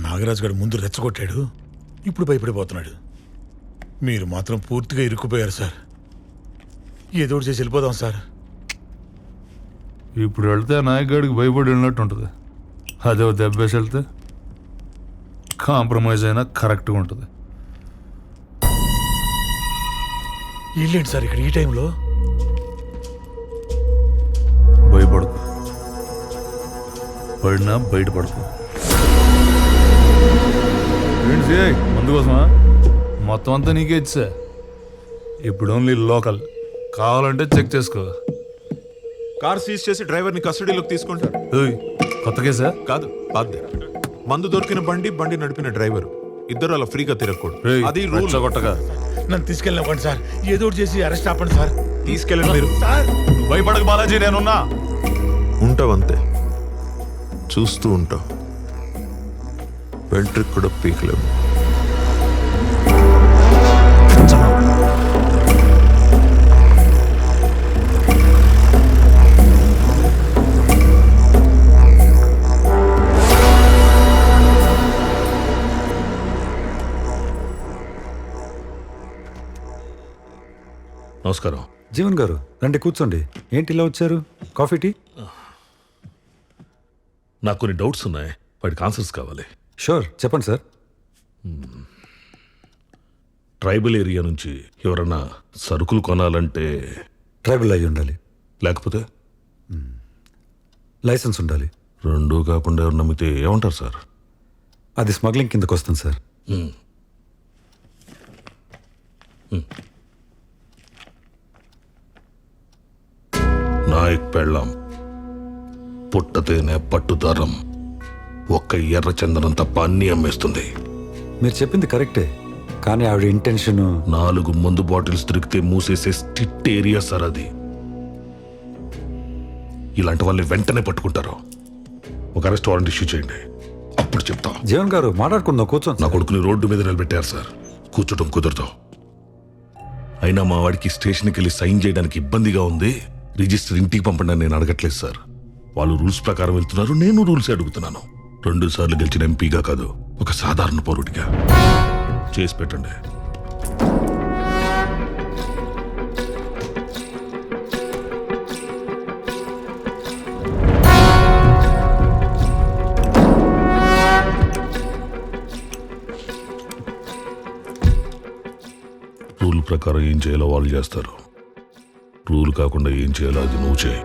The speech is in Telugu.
నాగరాజు గారు ముందు రెచ్చగొట్టాడు, ఇప్పుడు భయపడిపోతున్నాడు. మీరు మాత్రం పూర్తిగా ఇరుక్కుపోయారు సార్. ఏదో ఒకటి చేసి వెళ్ళిపోదాం సార్. ఇప్పుడు వెళ్తే నాయకుడికి భయపడి వెళ్ళినట్టు ఉంటుంది. అదే దెబ్బేసి వెళ్తే కాంప్రమైజ్ అయినా కరెక్ట్గా ఉంటుంది. వెళ్ళండి సార్ ఇక్కడ ఈ టైంలో. భయపడకు, పడినా బయటపడకు. ఏంటి ముందు కోసమా? మొత్తం అంతా నీకే ఇచ్చా. ఇప్పుడు ఓన్లీ లోకల్, కావాలంటే చెక్ చేసుకో. కార్ సీజ్ చేసి డ్రైవర్ని కస్టడీలోకి తీసుకుంటారు. కొత్త కేసా? కాదు, బాధ్య. మందు దొరికిన బండి నడిపిన డ్రైవర్ ఇద్దరు అలా ఫ్రీగా తిరగకూడదు. అది రూల్. కొట్టగా నన్ను తీసుకెళ్ళినవ్వండి సార్. ఏదో ఒకటి చేసి అరెస్ట్ ఆపండి సార్. తీసుకెళ్ళండి మీరు. సార్ భయపడకు బాలాజీ, నేనున్నా. ఉంటావంతే, చూస్తూ ఉంటావు. వెంట్రుకు కూడా పీకలేము. నమస్కారం. జీవన్ గారు రండి, కూర్చోండి. ఏంటి ఇలా వచ్చారు? Coffee, tea? నాకు కొన్ని డౌట్స్ ఉన్నాయి, వాటికి ఆన్సర్స్ కావాలి. షూర్, చెప్పండి సార్. ట్రైబల్ ఏరియా నుంచి ఎవరన్నా సరుకులు కొనాలంటే ట్రైబల్ అయి ఉండాలి, లేకపోతే లైసెన్స్ ఉండాలి. రెండూ కాకుండా ఎవరు నమ్మితే ఏమంటారు సార్? అది స్మగ్లింగ్ కిందకు వస్తుంది సార్. నాయక్ పెళ్ళాం, పుట్టతేనే పట్టుదారం, ఒక్క ఎర్ర చందనం తప్ప అన్నీ అమ్మేస్తుంది. మీరు చెప్పింది కరెక్టే, కానీ ఆవిడ ఇంటెన్షన్ 4 మందు బాటిల్స్ దొరికితే మూసేసే స్ట్రిక్ట్ ఏరియా సార్ అది. ఇలాంటి వాళ్ళని వెంటనే పట్టుకుంటారు. ఒక అరెస్ట్ వారెంట్ ఇష్యూ చేయండి, అప్పుడు చెప్తా. జీవన్ గారు మాట్లాడుకుందాం, కూర్చోండి. నా కొడుకుని రోడ్డు మీద నిలబెట్టారు సార్. కూర్చోటం కుదరదు. అయినా మా వాడికి స్టేషన్కి వెళ్ళి సైన్ చేయడానికి ఇబ్బందిగా ఉంది. రిజిస్టర్ ఇంటికి పంపండి నేను అడగట్లేదు సార్. వాళ్ళు రూల్స్ ప్రకారం వెళ్తున్నారు, నేను రూల్స్ అడుగుతున్నాను. 2 సార్లు గెలిచిన ఎంపీగా కాదు, ఒక సాధారణ పౌరుడిగా చేసి పెట్టండి. రూల్ ప్రకారం ఏం చేయాలో వాళ్ళు చేస్తారు. రూల్ కాకుండా ఏం చేయాలో అది నువ్వు చేయి.